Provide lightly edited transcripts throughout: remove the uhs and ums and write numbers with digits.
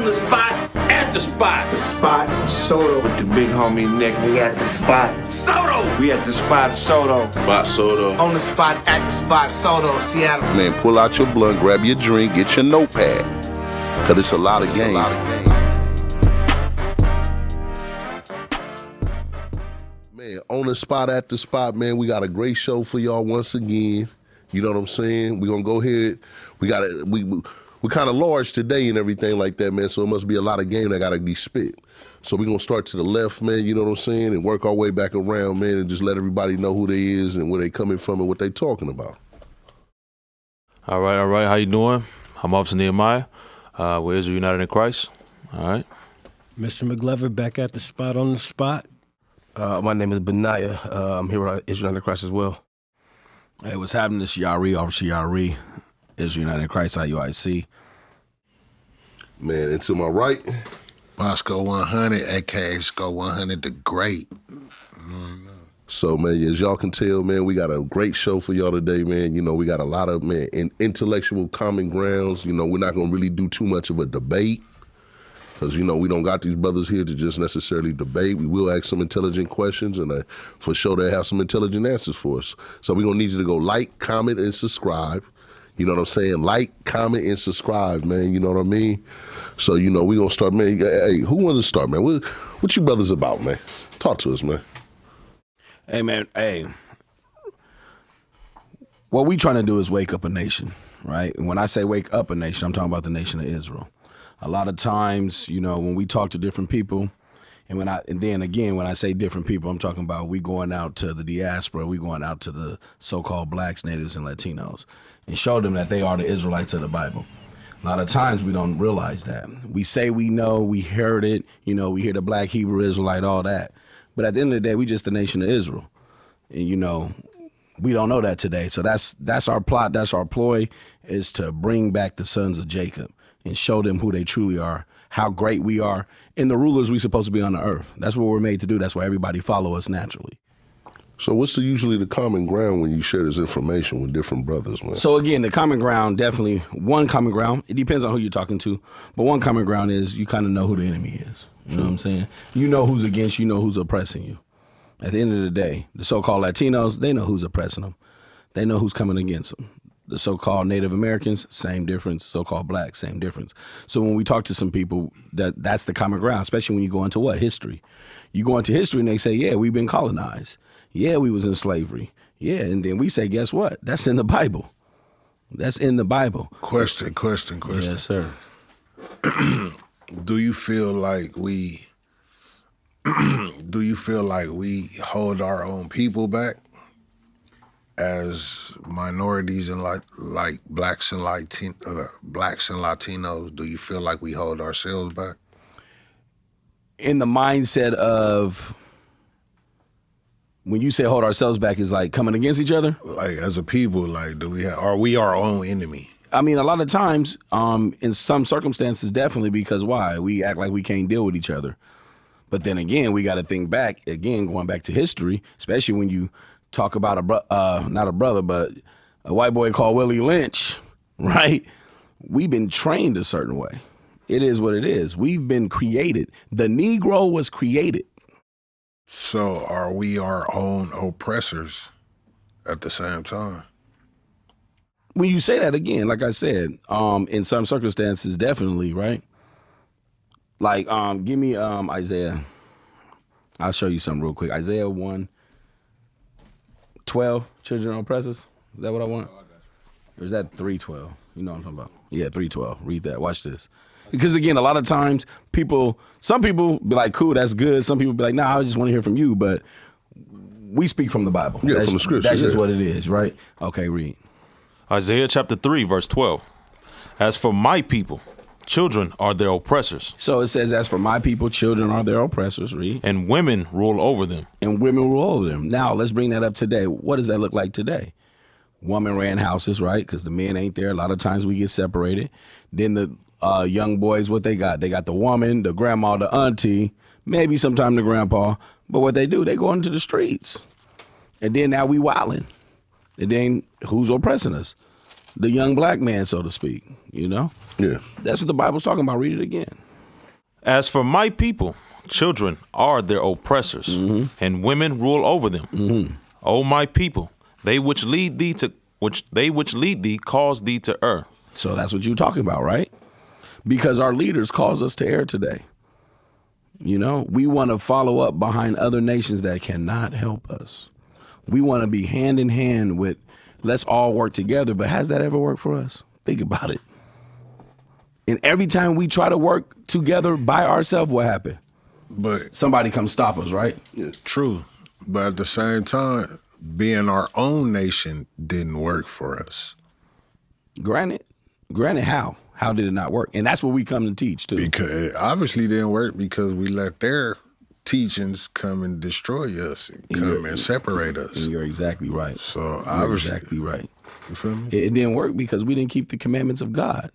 the spot, at the spot. The spot, SoDo. With the big homie Nick. We at the spot. SoDo. We at the spot, SoDo. Spot SoDo. On the spot, at the spot, SoDo, Seattle. Man, pull out your blunt, grab your drink, get your notepad. Cause it's a lot of games. Man, on the spot, at the spot, man, we got a great show for y'all once again. You know what I'm saying? We're gonna go ahead. We're kind of large today and everything like that, man, so it must be a lot of game that gotta be spit. So we're gonna start to the left, man, you know what I'm saying, and work our way back around, man, and just let everybody know who they is and where they coming from and what they talking about. All right. How you doing? I'm Officer Nehemiah. We're Israel United in Christ. All right. Mr. McGlover back at the spot on the spot. My name is Benaiah. I'm here with Israel United in Christ as well. Hey, what's happening? This Yari, Officer Yari, Israel United in Christ, IUIC. Man, and to my right, Boskoe100, aka Boskoe100, the great. So, man, as y'all can tell, man, we got a great show for y'all today, man. You know, we got a lot of, man, intellectual common grounds. You know, we're not going to really do too much of a debate because, you know, we don't got these brothers here to just necessarily debate. We will ask some intelligent questions, and for sure they have some intelligent answers for us. So we're going to need you to go like, comment, and subscribe. You know what I'm saying? Like, comment, and subscribe, man. You know what I mean? So, you know, we're going to start, man. Hey, who wants to start, man? What you brothers about, man? Talk to us, man. Hey, man, what we trying to do is wake up a nation, right? And when I say wake up a nation, I'm talking about the nation of Israel. A lot of times, you know, when we talk to different people, and then again, when I say different people, I'm talking about we going out to the diaspora, we going out to the so-called blacks, natives, and Latinos, and show them that they are the Israelites of the Bible. A lot of times we don't realize that. We say we know, we heard it, you know, we hear the black Hebrew Israelite, all that. But at the end of the day, we just the nation of Israel. And, you know, we don't know that today. So that's our plot, that's our ploy, is to bring back the sons of Jacob and show them who they truly are, how great we are, and the rulers we supposed to be on the earth. That's what we're made to do. That's why everybody follow us naturally. So what's usually the common ground when you share this information with different brothers, man? So again, the common ground, definitely one common ground. It depends on who you're talking to. But one common ground is you kind of know who the enemy is. You know what I'm saying? You know who's against you, know who's oppressing you. At the end of the day, the so-called Latinos, they know who's oppressing them. They know who's coming against them. The so-called Native Americans, same difference. So-called blacks, same difference. So when we talk to some people, that's the common ground, especially when you go into what? History. You go into history and they say, yeah, we've been colonized. Yeah, we was in slavery. Yeah, and then we say, guess what? That's in the Bible. That's in the Bible. Question. Yes, sir. Do you feel like we hold our own people back as minorities and like blacks and Latinos? Do you feel like we hold ourselves back? In the mindset of when you say hold ourselves back, is like coming against each other? Like as a people, like are we our own enemy? I mean, a lot of times, in some circumstances, definitely, because why? We act like we can't deal with each other. But then again, we got to think back, again, going back to history, especially when you talk about not a brother, but a white boy called Willie Lynch, right? We've been trained a certain way. It is what it is. We've been created. The Negro was created. So are we our own oppressors at the same time? When you say that again, like I said, in some circumstances, definitely, right? Like, give me Isaiah. I'll show you something real quick. Isaiah 1:12, children are oppressors. Is that what I want? Or is that 3:12? You know what I'm talking about? Yeah, 3:12. Read that. Watch this. Because again, a lot of times some people be like, cool, that's good. Some people be like, nah, I just want to hear from you. But we speak from the Bible. Yeah, from the scripture. That's just what it is, right? Okay, read. Isaiah chapter 3, verse 12. As for my people, children are their oppressors. So it says, as for my people, children are their oppressors, read. And women rule over them. And women rule over them. Now, let's bring that up today. What does that look like today? Woman ran houses, right? Because the men ain't there. A lot of times we get separated. Then the young boys, what they got? They got the woman, the grandma, the auntie, maybe sometime the grandpa. But what they do, they go into the streets. And then now we wilding. And then who's oppressing us? The young black man, so to speak, you know? Yeah. That's what the Bible's talking about. Read it again. As for my people, children are their oppressors, and women rule over them. O my people, they which lead thee cause thee to err. So that's what you're talking about, right? Because our leaders cause us to err today. You know, we want to follow up behind other nations that cannot help us. We want to be hand in hand with, let's all work together. But has that ever worked for us? Think about it. And every time we try to work together by ourselves, what happened? But Somebody come stop us, right? true. But at the same time, being our own nation didn't work for us. Granted, how? How did it not work? And that's what we come to teach too. Because it obviously didn't work because we let their teachings come and destroy us and come and separate us. And you're exactly right. So You're obviously, exactly right. you feel me? It didn't work because we didn't keep the commandments of God.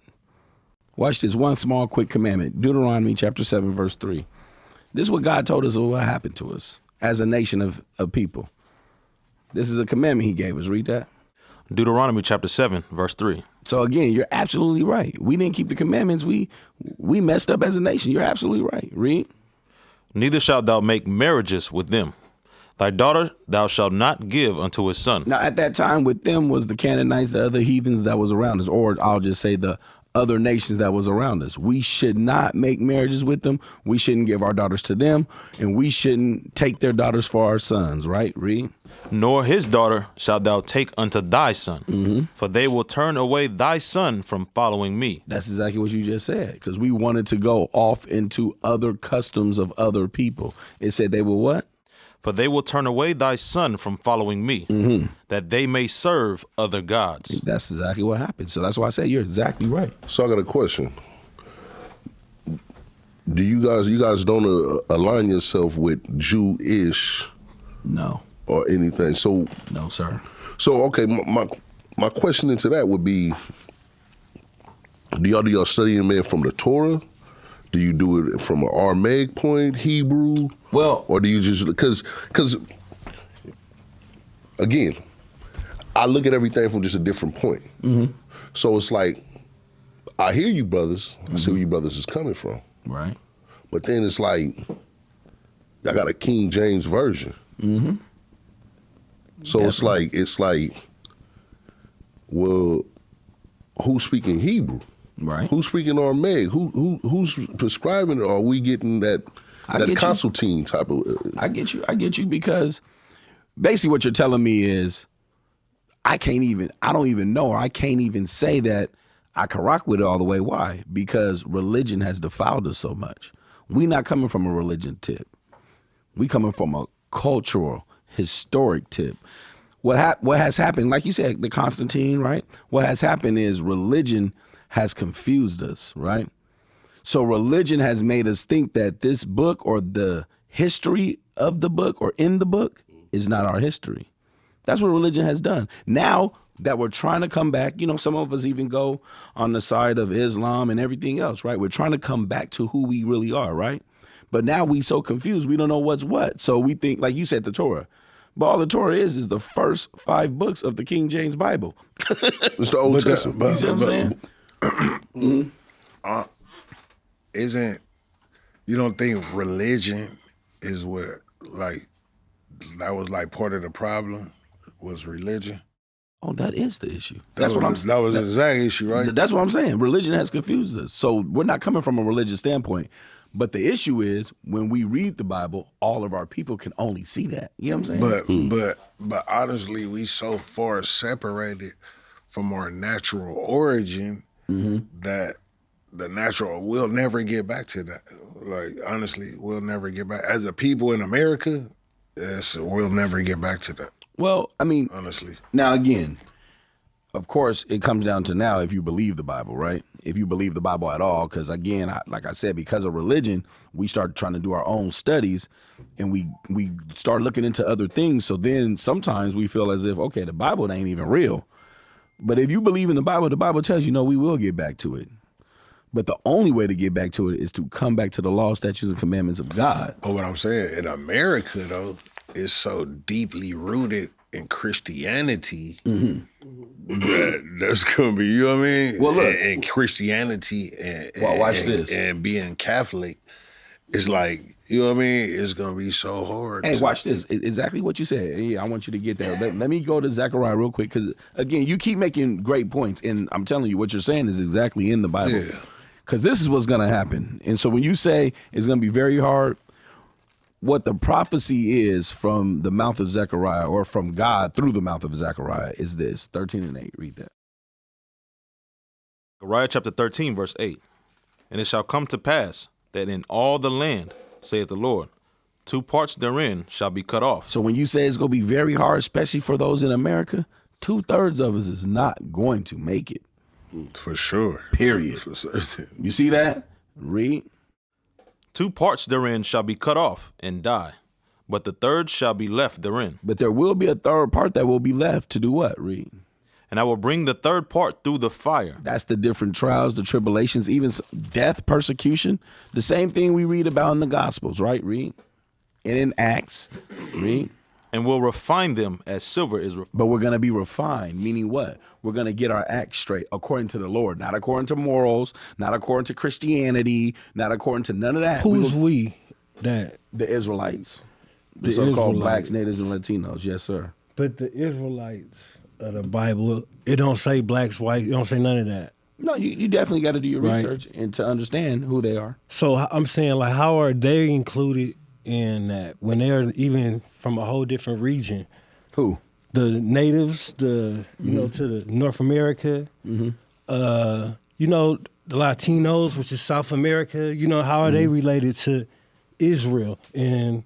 Watch this one small quick commandment. Deuteronomy chapter 7, verse 3. This is what God told us of what happened to us as a nation of people. This is a commandment he gave us. Read that. Deuteronomy chapter 7, verse 3. So again, you're absolutely right. We didn't keep the commandments. We messed up as a nation. You're absolutely right. Read. Neither shalt thou make marriages with them. Thy daughter thou shalt not give unto his son. Now, at that time, with them was the Canaanites, the other heathens that was around us, or I'll just say the other nations that was around us. We should not make marriages with them. We shouldn't give our daughters to them, and we shouldn't take their daughters for our sons, right? Read. Nor his daughter shalt thou take unto thy son, for they will turn away thy son from following me. That's exactly what you just said, because we wanted to go off into other customs of other people. It said they will what? For they will turn away thy son from following me, that they may serve other gods. That's exactly what happened. So that's why I said you're exactly right. So I got a question. Do you guys don't align yourself with Jewish No. or anything? So No, sir. So okay, my question into that would be: do y'all studying, man, from the Torah? Do you do it from an Aramaic point, Hebrew? Well, or do you just because again, I look at everything from just a different point. So it's like I hear you brothers. I see where you brothers is coming from. Right. But then it's like I got a King James version. So Definitely. it's like, well, who's speaking Hebrew? Right. Who's speaking Aramaic? Who's prescribing it? Or are we getting that Constantine type of? I get you because basically what you're telling me is I don't even know, or I can't even say that I can rock with it all the way. Why? Because religion has defiled us so much. We not coming from a religion tip. We coming from a cultural, historic tip. What has happened, like you said, the Constantine, right? What has happened is religion has confused us, right? So religion has made us think that this book or the history of the book or in the book is not our history. That's what religion has done. Now that we're trying to come back, you know, some of us even go on the side of Islam and everything else, right? We're trying to come back to who we really are, right? But now we so confused, we don't know what's what. So we think, like you said, the Torah. But all the Torah is the first 5 books of the King James Bible. It's the Old Testament. You see what I'm saying? Isn't, you don't think religion is what, like, that was like part of the problem, was religion? Oh, that is the issue. That was the exact issue, right? That's what I'm saying. Religion has confused us. So we're not coming from a religious standpoint. But the issue is when we read the Bible, all of our people can only see that. You know what I'm saying? But honestly, we so far separated from our natural origin that the natural, we'll never get back to that. Like, honestly, we'll never get back. As a people in America, we'll never get back to that. Well, I mean, honestly. Now, again, of course, it comes down to now if you believe the Bible, right? If you believe the Bible at all, because again, like I said, because of religion, we start trying to do our own studies and we start looking into other things. So then sometimes we feel as if, okay, the Bible ain't even real. But if you believe in the Bible tells you, no, we will get back to it. But the only way to get back to it is to come back to the law, statutes, and commandments of God. But what I'm saying, in America, though, it's so deeply rooted in Christianity That's gonna be, you know what I mean? Well, look. And Christianity and, Well, watch this. and being Catholic, it's like, you know what I mean? It's gonna be so hard. Hey, watch this. Exactly what you said. Yeah, I want you to get that. Let me go to Zechariah real quick, because again, you keep making great points, and I'm telling you, what you're saying is exactly in the Bible. Yeah. Because this is what's going to happen. And so when you say it's going to be very hard, what the prophecy is from the mouth of Zechariah, or from God through the mouth of Zechariah, is this. 13 and 8. Read that. Zechariah chapter 13, verse 8. And it shall come to pass that in all the land, saith the Lord, 2 parts therein shall be cut off. So when you say it's going to be very hard, especially for those in America, 2/3 of us is not going to make it. For sure. Period. For certain. You see that? Read. 2 parts therein shall be cut off and die, but the third shall be left therein. But there will be a third part that will be left to do what? Read. And I will bring the third part through the fire. That's the different trials, the tribulations, even death, persecution. The same thing we read about in the Gospels, right? Read. And in Acts. Read. And will refine them as silver is refined. But we're going to be refined, meaning what? We're going to get our acts straight according to the Lord, not according to morals, not according to Christianity, not according to none of that. Who's we? That The Israelites. The The so-called Israelites. blacks, natives, and Latinos. Yes, sir. but the Israelites of the Bible, it don't say blacks, white. It don't say none of that. No, you definitely got to do your Right. research and to understand who they are. So I'm saying, like, how are they included in that when they're even from a whole different region? Who? The natives, you know, to the North America, you know, the Latinos, which is South America. You know, how are they related to Israel, and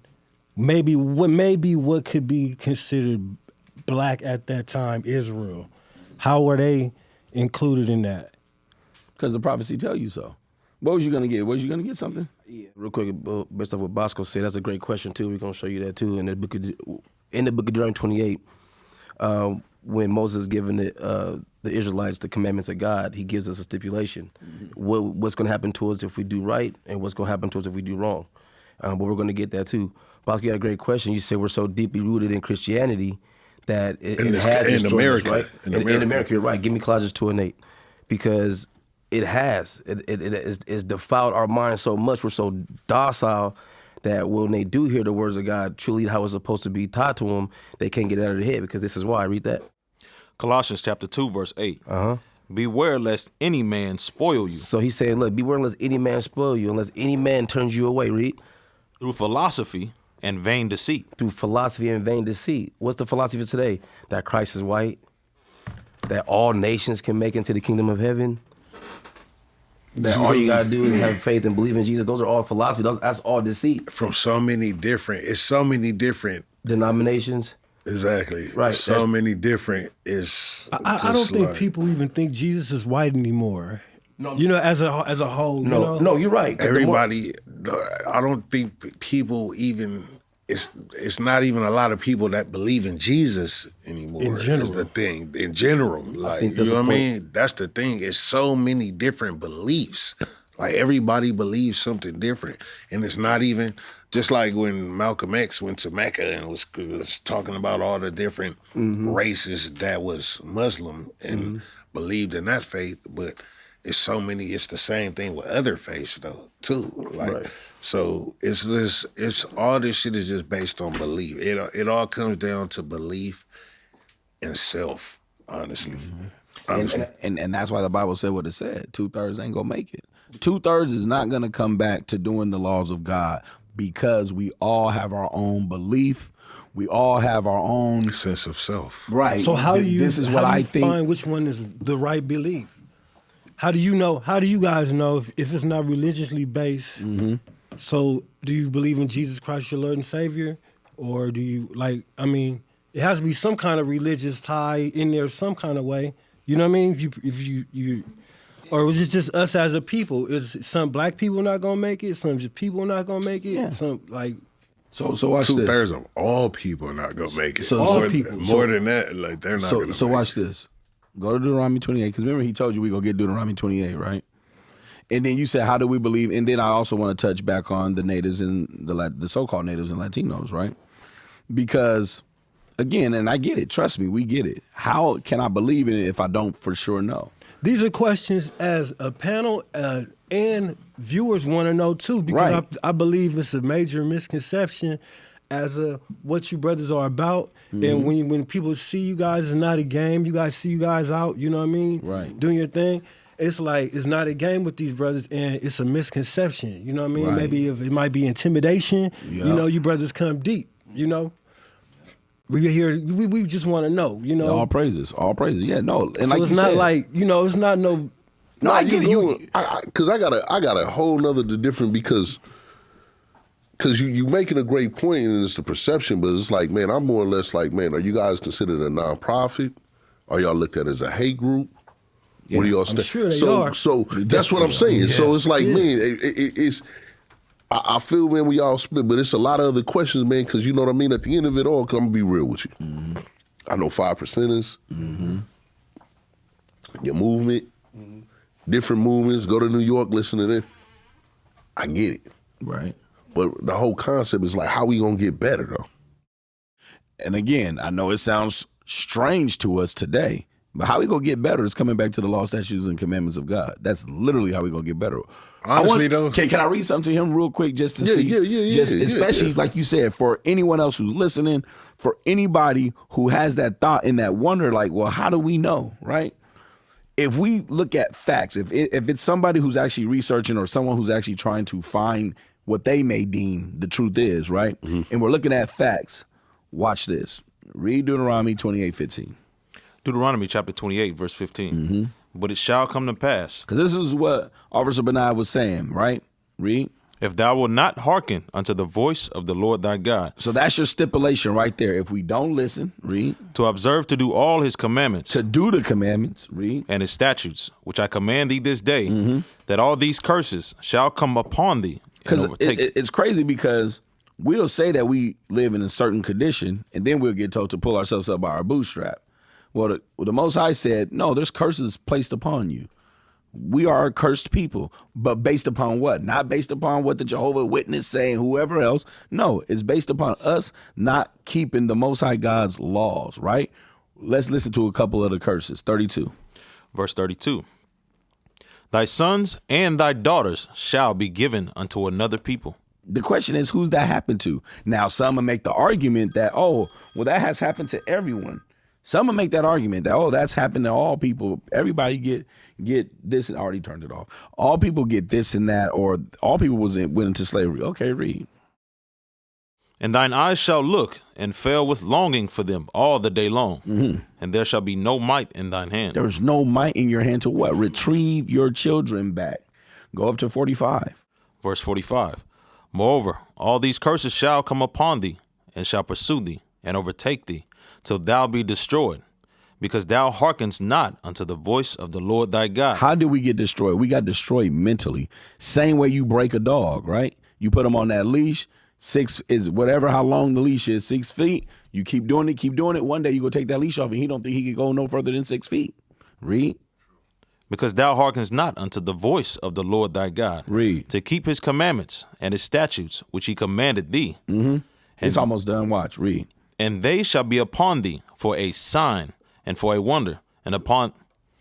maybe what could be considered black at that time, Israel? How were they included in that? Because the prophecy tell you so. What was you going to get? Was you going to get something? Yeah, real quick, based off what Boskoe said, that's a great question too. We're gonna show you that too in the book of Deuteronomy 28. When Moses is giving the Israelites the commandments of God, he gives us a stipulation. What's going to happen to us if we do right, and what's going to happen to us if we do wrong. But we're going to get that too. Boskoe, you had a great question. You said we're so deeply rooted in Christianity that it In has in destroyed America. us, right? In America, you're right. Give me Colossians 2 and 8. Because it has. It's defiled our minds so much. We're so docile that when they do hear the words of God, truly how it's supposed to be taught to them, they can't get it out of their head, because this is why. Read that. Colossians chapter 2, verse 8. Beware lest any man spoil you So he's saying, look, beware lest any man spoil you, unless any man turns you away. Read. through philosophy and vain deceit. Through philosophy and vain deceit. What's the philosophy of today? That Christ is white, that all nations can make into the kingdom of heaven, that all you gotta do is have faith and believe in Jesus. Those are all philosophy. That's all deceit. From so many different Denominations. exactly. Right. So many different I don't think people even think Jesus is white anymore. No. You know, as a whole. No, you know? no, you're right. 'Cause the more- Everybody, I don't think people even. It's not even a lot of people that believe in Jesus anymore. In general. Is the thing in general. Like, think you that's know what the I mean? That's the thing. It's so many different beliefs. Like, everybody believes something different, and it's not even just like when Malcolm X went to Mecca and was talking about all the different races that was Muslim and believed in that faith, but. It's so many. It's the same thing with other faiths though too. Like, Right. so it's this. It's all this shit is just based on belief. It all comes down to belief and self. Honestly, honestly. And that's why the Bible said what it said. 2/3 ain't gonna make it. 2/3 is not gonna come back to doing the laws of God, because we all have our own belief. We all have our own Sense of self. right. So how do you? This is how what do I you think. find which one is the right belief? How do you know? How do you guys know if it's not religiously based? So do you believe in Jesus Christ, your Lord and Savior, or do you like? I mean, it has to be some kind of religious tie in there, some kind of way. You know what I mean? If you, or was it just us as a people? Is some black people not gonna make it? Some people not gonna make it? Yeah. Some like. So watch this. 2/3 of all people are not gonna make it. So- All more, people. more than that, like they're not gonna. So make watch this. Go to Deuteronomy 28, because remember he told you we go get Deuteronomy 28, right? And then you said, how do we believe? And then I also want to touch back on the natives and the so-called natives and Latinos, right? Because again, and I get it. Trust me, we get it. How can I believe in it if I don't for sure know? These are questions as a panel and viewers want to know too, because Right. I believe it's a major misconception as what you brothers are about. And when people see you guys, it's not a game. You guys see you guys out, you know what I mean? Right. Doing your thing. It's like it's not a game with these brothers, and it's a misconception. You know what I mean? Right. Maybe it might be intimidation. Yep. You know, you brothers come deep. You know, we here. We just want to know. You know, All praises. Yeah, no. And so like it's you not said, like it's not no. No, I get it. Because I got a whole nother different because you making a great point and it's the perception, but it's like, man, I'm more or less like, man, are you guys considered a nonprofit? Are y'all looked at as a hate group? What do y'all I'm sure they are. So that's what I'm saying. So it's like, man, it's. I feel, man, we all split, but it's a lot of other questions, man, because you know what I mean? At the end of it all, 'cause I'm going to be real with you. I know 5%ers, your movement, different movements, go to New York, listen to them. I get it. Right. But the whole concept is like, how we going to get better, though? And again, I know it sounds strange to us today, but how we gonna get better is coming back to the law, statutes, and commandments of God. That's literally how we gonna get better. Honestly, though. Can I read something to him real quick just to see? Yeah. Especially, like you said, for anyone else who's listening, for anybody who has that thought and that wonder, like, well, how do we know, right? If we look at facts, if it's somebody who's actually researching or someone who's actually trying to find what they may deem the truth is, right? And we're looking at facts, watch this. Read Deuteronomy 28:15. Deuteronomy chapter 28, verse 15. But it shall come to pass, Because this is what Officer Benai was saying, right? Read. if thou wilt not hearken unto the voice of the Lord thy God, So that's your stipulation right there. If we don't listen, read. to observe to do all his commandments To do the commandments, read. and his statutes, which I command thee this day, that all these curses shall come upon thee and Because overtake thee. it's crazy because we'll say that we live in a certain condition and then we'll get told to pull ourselves up by our bootstrap. Well, the Most High said, no, there's curses placed upon you. We are a cursed people, but based upon what? Not based upon what the Jehovah Witness say and whoever else. No, it's based upon us not keeping the Most High God's laws, right? Let's listen to a couple of the curses. 32. Verse 32. Thy sons and thy daughters shall be given unto another people. The question is, who's that happened to? Now, some will make the argument that, oh, well, that has happened to everyone. Some will make that argument that, oh, that's happened to all people. Everybody get this, and already turned it off. All people get this and that, or all people went into slavery. Okay, read. And thine eyes shall look and fail with longing for them all the day long. And there shall be no might in thine hand. There's no might in your hand to what? Retrieve your children back. Go up to 45. Verse 45. Moreover, all these curses shall come upon thee, and shall pursue thee, and overtake thee, till thou be destroyed, because thou hearkenest not unto the voice of the Lord thy God. How did we get destroyed? We got destroyed mentally. Same way you break a dog, right? You put him on that leash. 6 is whatever how long the leash is, 6 feet. You keep doing it. One day you go take that leash off and he don't think he can go no further than 6 feet. Read. Because thou hearkenest not unto the voice of the Lord thy God. Read. To keep his commandments and his statutes, which he commanded thee. It's almost done. Watch. Read. And they shall be upon thee for a sign and for a wonder, and upon...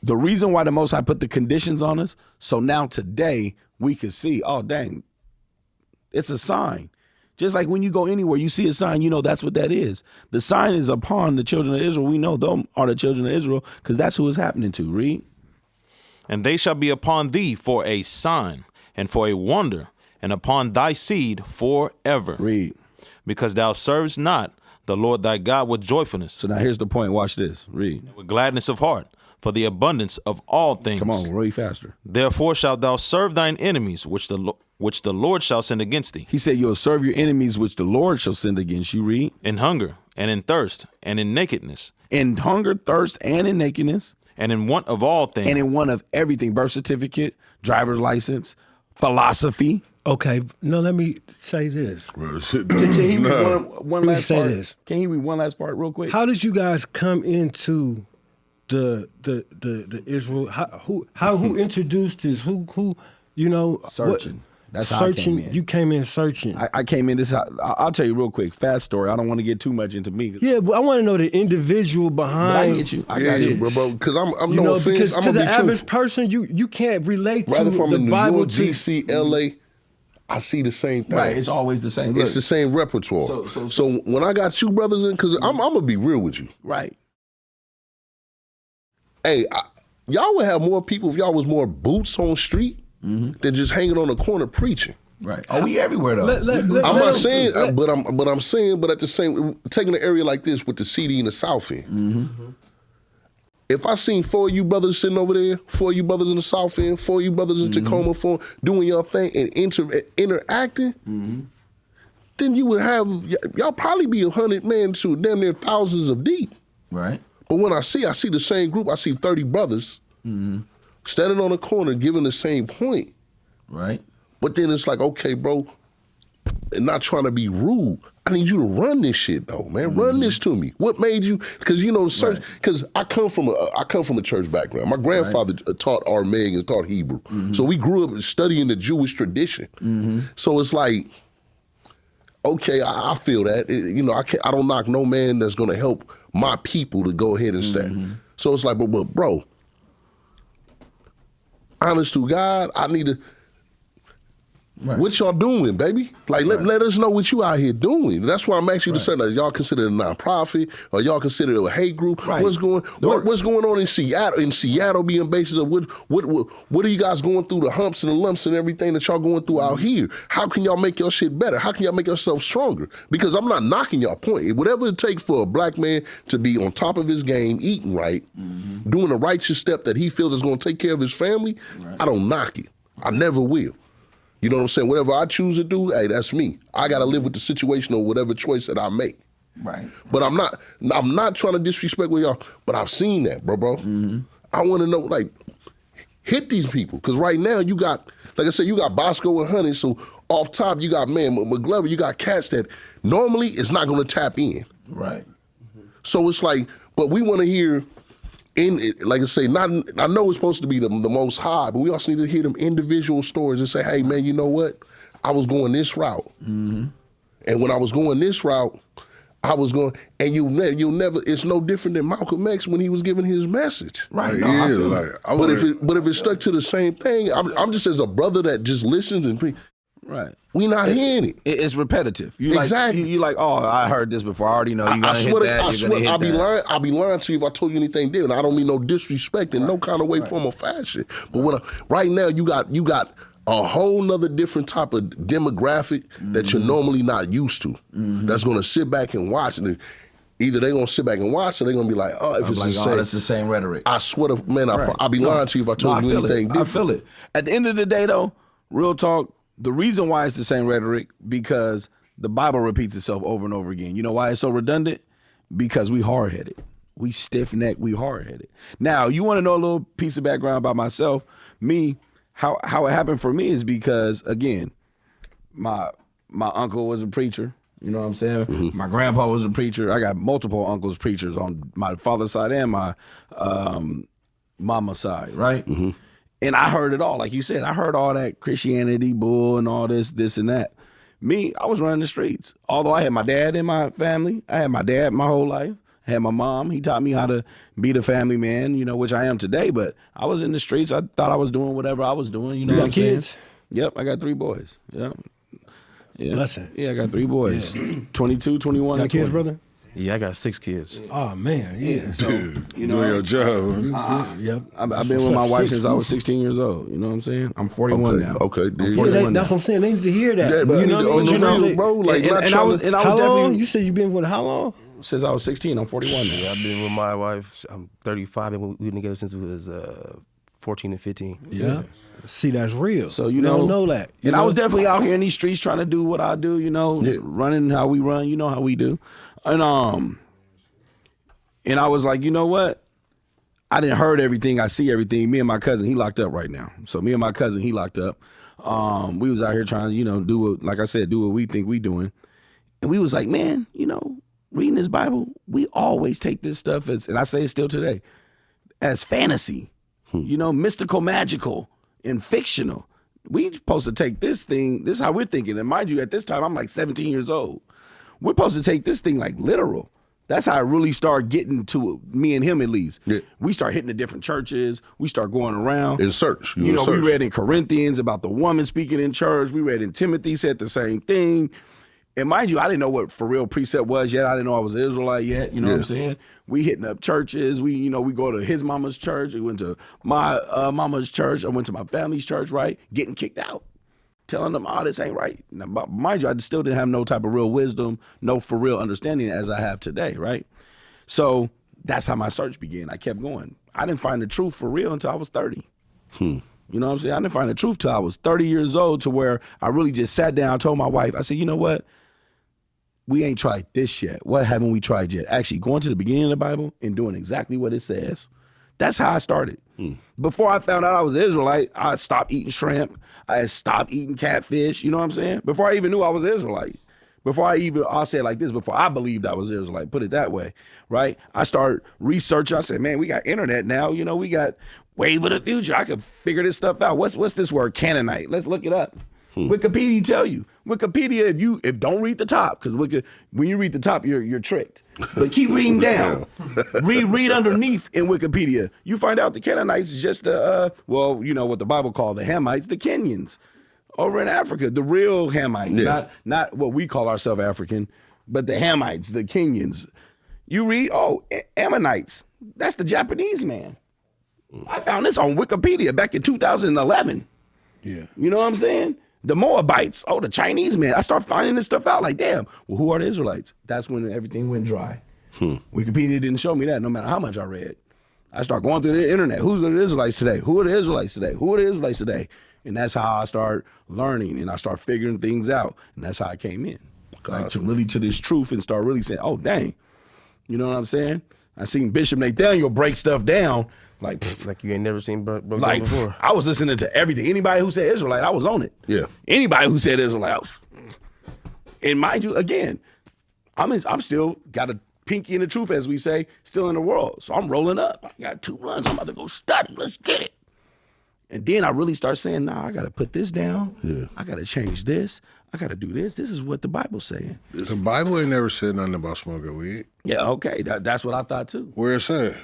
The reason why the Most High put the conditions on us, so now today we can see, oh, dang, it's a sign. Just like when you go anywhere, you see a sign, you know that's what that is. The sign is upon the children of Israel. We know them are the children of Israel because that's who it's happening to. Read. And they shall be upon thee for a sign and for a wonder, and upon thy seed forever. Read. Because thou servest not the Lord thy God with joyfulness, So now here's the point. Watch this. Read. with gladness of heart, for the abundance of all things. Come on, read faster. Therefore shalt thou serve thine enemies, which the Lord shall send against thee, He said you'll serve your enemies, which the Lord shall send against you. Read. in hunger, and in thirst, and in nakedness, In hunger, thirst, and in nakedness, and in want of all things. and in want of everything. Birth certificate, driver's license, philosophy. Okay, no, let me say this. Can he read one Let me last say part? this. Can he read one last part real quick? How did you guys come into the Israel? Who introduced this? Who you know? Searching. That's how I searching. came in. You came in searching. I came in this. I'll tell you real quick, fast story. I don't want to get too much into me. Yeah, but I want to know the individual But behind. I get you. I Yeah, got you. bro. Because I'm You no know, offense. because I'm to gonna the be average truthful. person, you can't relate Rather to from the in New Bible York, to DC, LA, I see the same thing. Right, it's always the same. It's Look, the same repertoire. So- So when I got you brothers in, because I'm gonna be real with you. right. Hey, y'all would have more people if y'all was more boots on street than just hanging on the corner preaching. Right. Oh, we everywhere though. I'm not saying, but I'm saying, but at the same, taking an area like this with the CD in the South End. If I seen 4 of you brothers sitting over there, 4 of you brothers in the South End, 4 of you brothers in Tacoma, doing your thing and interacting, then you would have, y'all probably be 100 men to damn near thousands of deep. Right. But when I see the same group, I see 30 brothers standing on the corner giving the same point. Right. But then it's like, okay, bro, and not trying to be rude. I need you to run this shit though, man. Run this to me. What made you? Because you know the search. Because I come from a church background. My grandfather taught Aramaic and taught Hebrew, so we grew up studying the Jewish tradition. So it's like, okay, I feel that. You know, I don't knock no man that's gonna help my people to go ahead and stand. So it's like, but bro, honest to God, I need to. Right. What y'all doing, baby? Like, let us know what you out here doing. That's why I'm asking you to say that. Y'all consider it a nonprofit, or y'all consider it a hate group? Right. What's going on in Seattle? In Seattle, being basis of what are you guys going through, the humps and the lumps and everything that y'all going through out here? How can y'all make your shit better? How can y'all make yourself stronger? Because I'm not knocking y'all point. Whatever it takes for a black man to be on top of his game, eating right, doing a righteous step that he feels is going to take care of his family, I don't knock it. I never will. You know what I'm saying? Whatever I choose to do, hey, that's me. I got to live with the situation or whatever choice that I make. Right. But I'm not trying to disrespect with y'all, but I've seen that, bro. I want to know, like, hit these people. Because right now you got, like I said, you got Boskoe100. So off top, you got, man, McGlover, you got cats that normally is not going to tap in. Right. So it's like, but we want to hear, like I say, I know it's supposed to be the most high, but we also need to hear them individual stories and say, hey, man, you know what? I was going this route. And when I was going this route, I was going, and you'll never, it's no different than Malcolm X when he was giving his message. Right. Like, No, I feel like, it. I But would- if it's stuck to the same thing, I'm just as a brother that just listens and Right. we not hearing it. It's repetitive. You Exactly. Like, you like, oh, I heard this before. I already know. You I gotta swear, hit that. I you're swear, gonna hit I'll be that. lying to you if I told you anything different. I don't mean no disrespect in no kind of way, form, or fashion. But right now, you got a whole nother different type of demographic that you're normally not used to. That's gonna sit back and watch it. Either they're gonna sit back and watch, or they're gonna be like, oh, if I'm it's like, the oh, same. that's the same rhetoric. I swear to man, Right. I'll be lying to you if I told you feel anything it. different. I feel it. At the end of the day, though, real talk, the reason why it's the same rhetoric, because the Bible repeats itself over and over again. You know why it's so redundant? Because we hard-headed. We stiff-necked, we hard-headed. Now, you want to know a little piece of background about myself? Me, how it happened for me is because, again, my uncle was a preacher. You know what I'm saying? My grandpa was a preacher. I got multiple uncles preachers on my father's side and my mama's side, right? And I heard it all. Like you said, I heard all that Christianity bull and all this and that. Me, I was running the streets. Although I had my dad in my family. I had my dad my whole life. I had my mom. He taught me how to be the family man, you know, which I am today. But I was in the streets. I thought I was doing whatever I was doing. You know You what got I'm saying? kids? Yep, I got 3 boys. Yep. Yeah. Blessing. Yeah, I got 3 boys. 22, 21, Got and kids, 20. brother? Yeah, I got 6 kids. Oh man, yeah. So, you know, doing your job. Yep. I've been with my wife since I was 16 years old. You know what I'm saying? I'm 41 now. Okay, I'm dude. 41 Yeah, now. that's what I'm saying. They need to hear that. Yeah, but you need to what I mean? on the real, bro. Like, And- not and trying I was to. How long? definitely You said you've been with how long? since I was 16. I'm 41 now. Yeah, I've been with my wife. I'm 35, and we've been together since we was 14 and 15. Yeah. See, that's real. So you They know, don't know that. You And I know? was definitely out here in these streets trying to do what I do. You know, running how we run. You know how we do. And I was like, you know what? I didn't heard everything. I see everything. Me and my cousin, he locked up right now. So me and my cousin, he locked up. We was out here trying to, you know, do what, like I said, do what we think we doing. And we was like, man, you know, reading this Bible, we always take this stuff as, and I say it still today, as fantasy, you know, mystical, magical, and fictional. We supposed to take this thing, this is how we're thinking. And mind you, at this time, I'm like 17 years old. We're supposed to take this thing like literal. That's how I really start getting to it, me and him at least. Yeah. We start hitting the different churches. We start going around. In search. We read in Corinthians about the woman speaking in church. We read in Timothy said the same thing. And mind you, I didn't know what for real precept was yet. I didn't know I was an Israelite yet. You know what I'm saying? We hitting up churches. We go to his mama's church. We went to my mama's church. I went to my family's church, right? Getting kicked out. Telling them, oh, this ain't right. Now, mind you, I still didn't have no type of real wisdom, no for real understanding as I have today, right? So that's how my search began. I kept going. I didn't find the truth for real until I was 30. You know what I'm saying? I didn't find the truth till I was 30 years old, to where I really just sat down, I told my wife, I said, you know what? We ain't tried this yet. What haven't we tried yet? Actually going to the beginning of the Bible and doing exactly what it says. That's how I started. Before I found out I was Israelite, I stopped eating shrimp. I had stopped eating catfish. You know what I'm saying? Before I even knew I was Israelite. I'll say it like this, before I believed I was Israelite, put it that way, right? I started researching. I said, man, we got internet now. You know, we got Wave of the Future. I could figure this stuff out. What's this word, Canaanite? Let's look it up. Wikipedia tell you. Wikipedia, if don't read the top, because when you read the top, you're tricked. But keep reading down. read underneath in Wikipedia. You find out the Canaanites is just what the Bible called the Hamites, the Kenyans over in Africa, the real Hamites, not what we call ourselves African, but the Hamites, the Kenyans. You read, Ammonites. That's the Japanese man. I found this on Wikipedia back in 2011. Yeah. You know what I'm saying? The Moabites, the Chinese man. I start finding this stuff out like, damn, well, who are the Israelites? That's when everything went dry. Wikipedia didn't show me that no matter how much I read. I start going through the internet. Who's the Israelites today? Who are the Israelites today? Who are the Israelites today? And that's how I start learning and I start figuring things out. And that's how I came in. Like to this truth and start really saying, oh, dang. You know what I'm saying? I seen Bishop Nathaniel break stuff down. Like you ain't never seen broke like down before. I was listening to everything. Anybody who said Israelite, I was on it. Yeah. Anybody who said Israelite, I was. And mind you, again, I'm still got a pinky in the truth, as we say, still in the world. So I'm rolling up. I got 2 months. I'm about to go study. Let's get it. And then I really start saying, nah, I got to put this down. Yeah. I got to change this. I got to do this. This is what the Bible's saying. The Bible ain't never said nothing about smoking weed. Yeah, okay. That's what I thought too. Where it said?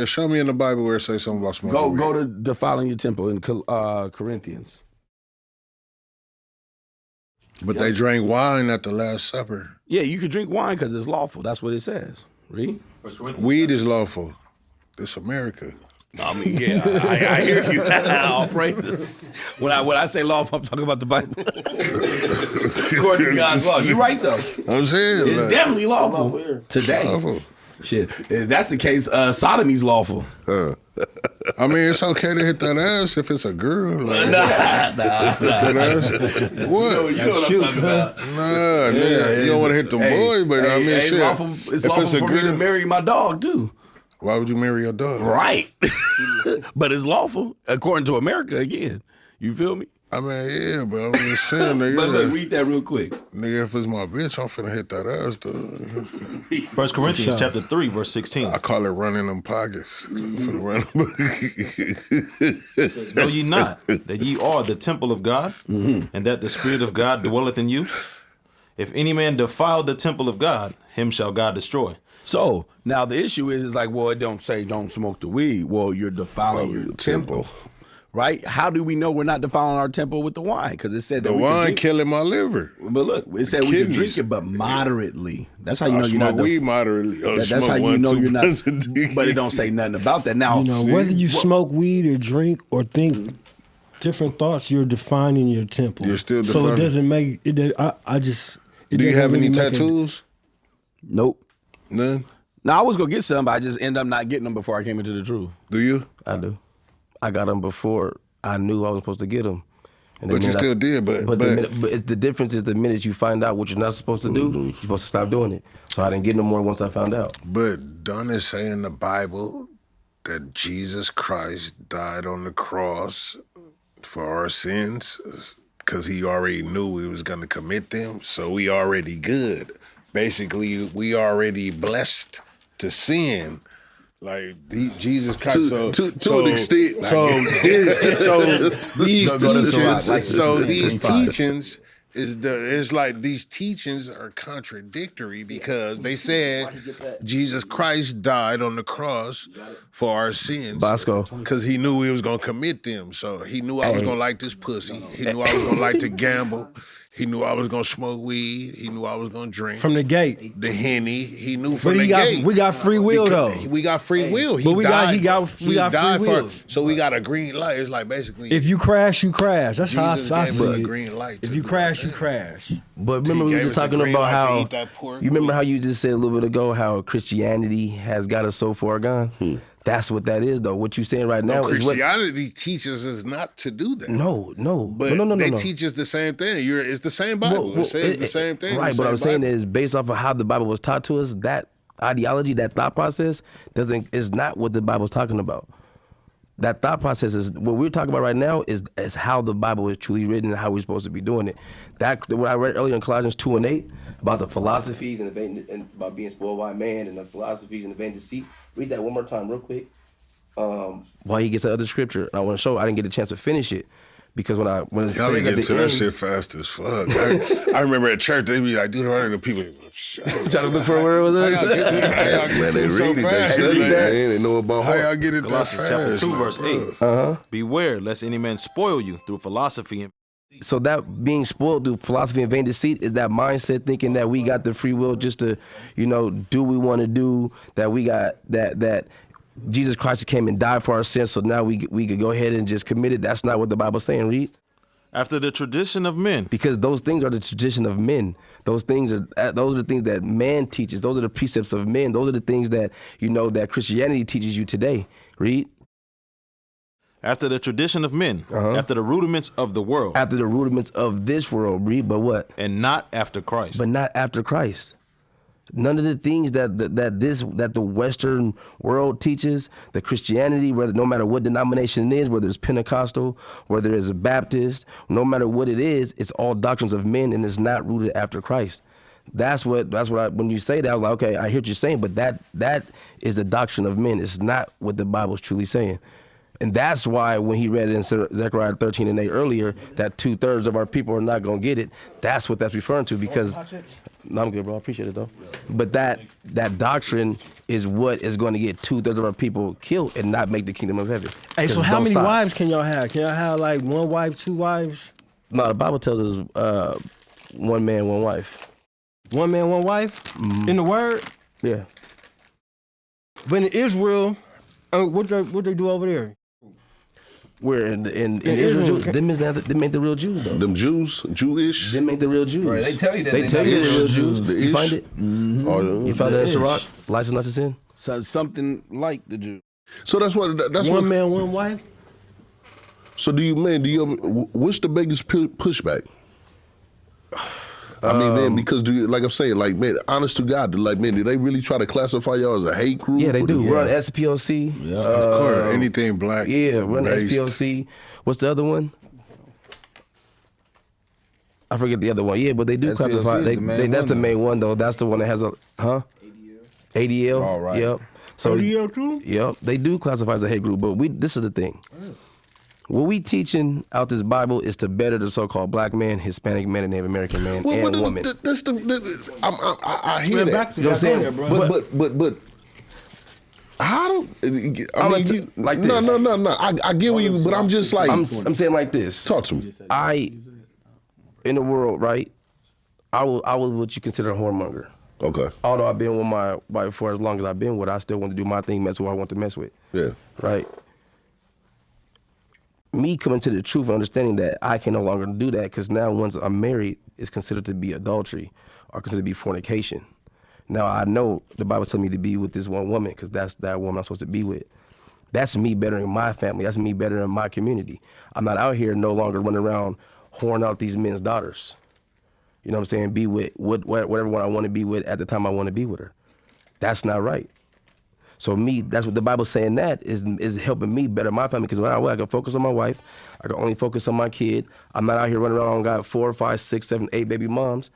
Show me in the Bible where it says something about smoking weed. Go to defiling your temple in Corinthians. But they drank wine at the Last Supper. Yeah, you could drink wine because it's lawful. That's what it says. Read. Weed is lawful. It's America. I mean, yeah, I hear you. All praises. When I say lawful, I'm talking about the Bible. According to God's law. You're right, though. I'm saying. It's definitely lawful today. Lawful. Shit, if that's the case, sodomy's lawful. I mean, it's okay to hit that ass if it's a girl. Like, Nah. that ass. What? You know what I'm talking about. Nah, nigga, you don't want to hit the boy, but I mean, shit. It's lawful for me to marry my dog, too. Why would you marry your dog? Right. But it's lawful, according to America, again. You feel me? I mean, yeah, but I'm just saying, nigga. But look, read that real quick. Nigga, if it's my bitch, I'm finna hit that ass, though. 1 Corinthians chapter 3, verse 16. I call it running them pockets. Finna run Know ye not that ye are the temple of God, and that the Spirit of God dwelleth in you? If any man defile the temple of God, him shall God destroy. So now the issue is like, well, it don't say don't smoke the weed. Well, you're defiling your temple, right? How do we know we're not defiling our temple with the wine? Because it said that the wine killing my liver. But look, it said we can drink it, but moderately. That's how you know you're not. Weed moderately. That's how you know you're not. But it don't say nothing about that. Now, whether you smoke weed or drink or think different thoughts, you're defining your temple. You're still defining. So it doesn't make it. Do you have any tattoos? Nope. None? No, I was going to get some, but I just end up not getting them before I came into the truth. Do you? I do. I got them before I knew I was supposed to get them. And but you still did, but the difference is the minute you find out what you're not supposed to do, you're supposed to stop doing it. So I didn't get no more once I found out. But don't it say in the Bible that Jesus Christ died on the cross for our sins? Because he already knew we was going to commit them, so we already good. Basically, we already blessed to sin Like Jesus Christ, to an extent. These teachings it's like these teachings are contradictory because they said Jesus Christ died on the cross for our sins, Boskoe. because he knew he was gonna commit them. So he knew I was gonna like this pussy. He knew I was gonna like to gamble. He knew I was gonna smoke weed. He knew I was gonna drink From the gate. the Henny. He knew from But the gate. we got free will though. We got free will. But we got free will. So we got a green light. It's like basically If you crash, you crash. That's Jesus how I gave see us a it. green light. If you crash, you crash. But remember, we gave were us just the talking green about light to how eat that pork. you remember how you just said a little bit ago how Christianity has got us so far gone. That's what that is, though. What you saying right now is what Christianity teaches us not to do that. No. But they teach us the same thing. It's the same Bible. It says the same thing. Right, but what I'm saying is based off of how the Bible was taught to us, that ideology, that thought process is not what the Bible's talking about. That thought process is what we're talking about right now is how the Bible is truly written and how we're supposed to be doing it. What I read earlier in Colossians 2:8 about the philosophies and about being spoiled by man and the philosophies and the vain deceit. Read that one more time real quick. While he gets that other scripture, I want to show I didn't get a chance to finish it because when it Y'all says get at the to that end, shit fast as fuck. I remember at church they be like, "Dude, the people." trying to look for where it was. How y'all get they it so read it. fast? They study that. They know about How heart. y'all get it that Colossians chapter fast? 2, verse 8. Beware lest any man spoil you through philosophy and So that being spoiled through philosophy and vain deceit is that mindset thinking that we got the free will just to, do what we want to do, that we got that Jesus Christ came and died for our sins, so now we could go ahead and just commit it. That's not what the Bible's saying, read. after the tradition of men. Because those things are the tradition of men. Those are the things that man teaches. Those are the precepts of men. Those are the things that, that Christianity teaches you today. Read. After the tradition of men, after the rudiments of the world, After the rudiments of this world, read, but what? and not after Christ. But not after Christ. None of the things that the Western world teaches, the Christianity, no matter what denomination it is, whether it's Pentecostal, whether it's a Baptist, no matter what it is, it's all doctrines of men and it's not rooted after Christ. That's what when you say that, I was like, okay, I hear what you're saying, but that is the doctrine of men. It's not what the Bible's truly saying. And that's why when he read it in Zechariah 13:8 earlier, that 2/3 of our people are not going to get it, that's what that's referring to because, no, I'm good, bro. I appreciate it, though. But that doctrine is what is going to get 2/3 of our people killed and not make the kingdom of heaven. Hey, so how many wives can y'all have? Can y'all have like one wife, two wives? No, the Bible tells us one man, one wife. One man, one wife? In the word? Yeah. But in Israel, what they do over there? We're in Israel, them ain't the real Jews, though. Them Jews, Jewish. Them ain't the real Jews. Right, they tell you that They tell you they're real Jews. The You ish. find it? You find that in Sirach? License not to sin? So something like the Jew. So that's One what. man, one wife? So what's the biggest pushback? I mean, man, because like I'm saying, like, man, honest to God, like, man, do they really try to classify y'all as a hate group? Yeah, they Or do. We're on SPLC. Yeah. Of course, anything black. Yeah, we're on based. SPLC. What's the other one? I forget the other one. Yeah, but they do SPLC classify. is the main That's the one, main one, though. That's the one that has ADL. All right. Yep. So, ADL too? Yep, they do classify as a hate group, but this is the thing. What we teaching out this Bible is to better the so-called black man, Hispanic man, and Native American man and woman. I hear that. You know what I'm saying, bro? But how do I I'm mean? like You, like no, this. no. I get what you, but I'm just like I'm saying like this. talk to me. In the world, right? I was what you consider a whoremonger. Okay. Although I've been with my wife for as long as I've been with her, I still want to do my thing, mess with who I want to mess with. Yeah. Right? Me coming to the truth and understanding that I can no longer do that because now once I'm married, it's considered to be adultery or considered to be fornication. Now I know the Bible tells me to be with this one woman because that's that woman I'm supposed to be with. That's me bettering my family. That's me bettering my community. I'm not out here no longer running around whoring out these men's daughters. You know what I'm saying? Be with whatever one I want to be with at the time I want to be with her. That's not right. So me, that's what the Bible's saying that is helping me better my family because I can focus on my wife. I can only focus on my kid. I'm not out here running around. I got 4, 5, 6, 7, 8 baby moms,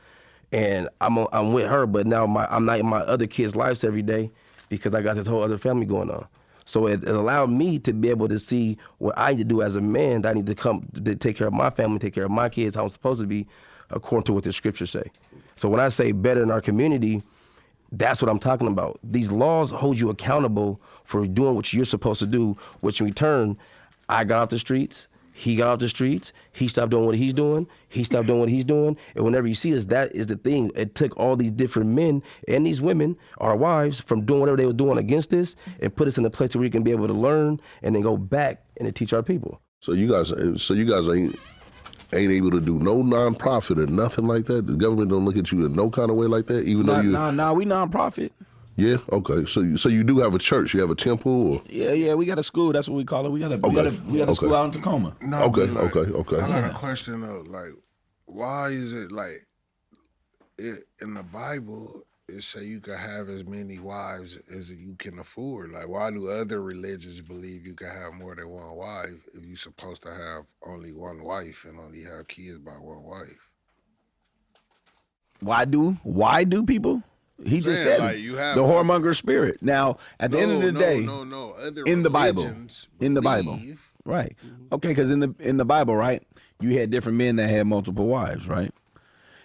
and I'm with her. But now I'm not in my other kids' lives every day, because I got this whole other family going on. So it allowed me to be able to see what I need to do as a man, that I need to come to take care of my family, take care of my kids, how I'm supposed to be, according to what the scriptures say. So when I say better in our community, that's what I'm talking about. These laws hold you accountable for doing what you're supposed to do, which in return, I got off the streets, he got off the streets, he stopped doing what he's doing, he stopped doing what he's doing, and whenever you see us, that is the thing. It took all these different men and these women, our wives, from doing whatever they were doing against this and put us in a place where we can be able to learn and then go back and to teach our people. So you guys ain't able to do no nonprofit or nothing like that? The government don't look at you in no kind of way like that, even though you... Nah, we nonprofit. Yeah, okay. So you do have a church, you have a temple? Or? Yeah, we got a school, that's what we call it. We got a school out in Tacoma. No, Okay. I got a question though, like, why is it like, in the Bible, it say you can have as many wives as you can afford? Like, why do other religions believe you can have more than one wife if you're supposed to have only one wife and only have kids by one wife? Why do people? He just said like, it. you have the whoremonger spirit. Now, at the end of the day, no. Other in the Bible, believe, right? Okay, because in the Bible, right, you had different men that had multiple wives, right?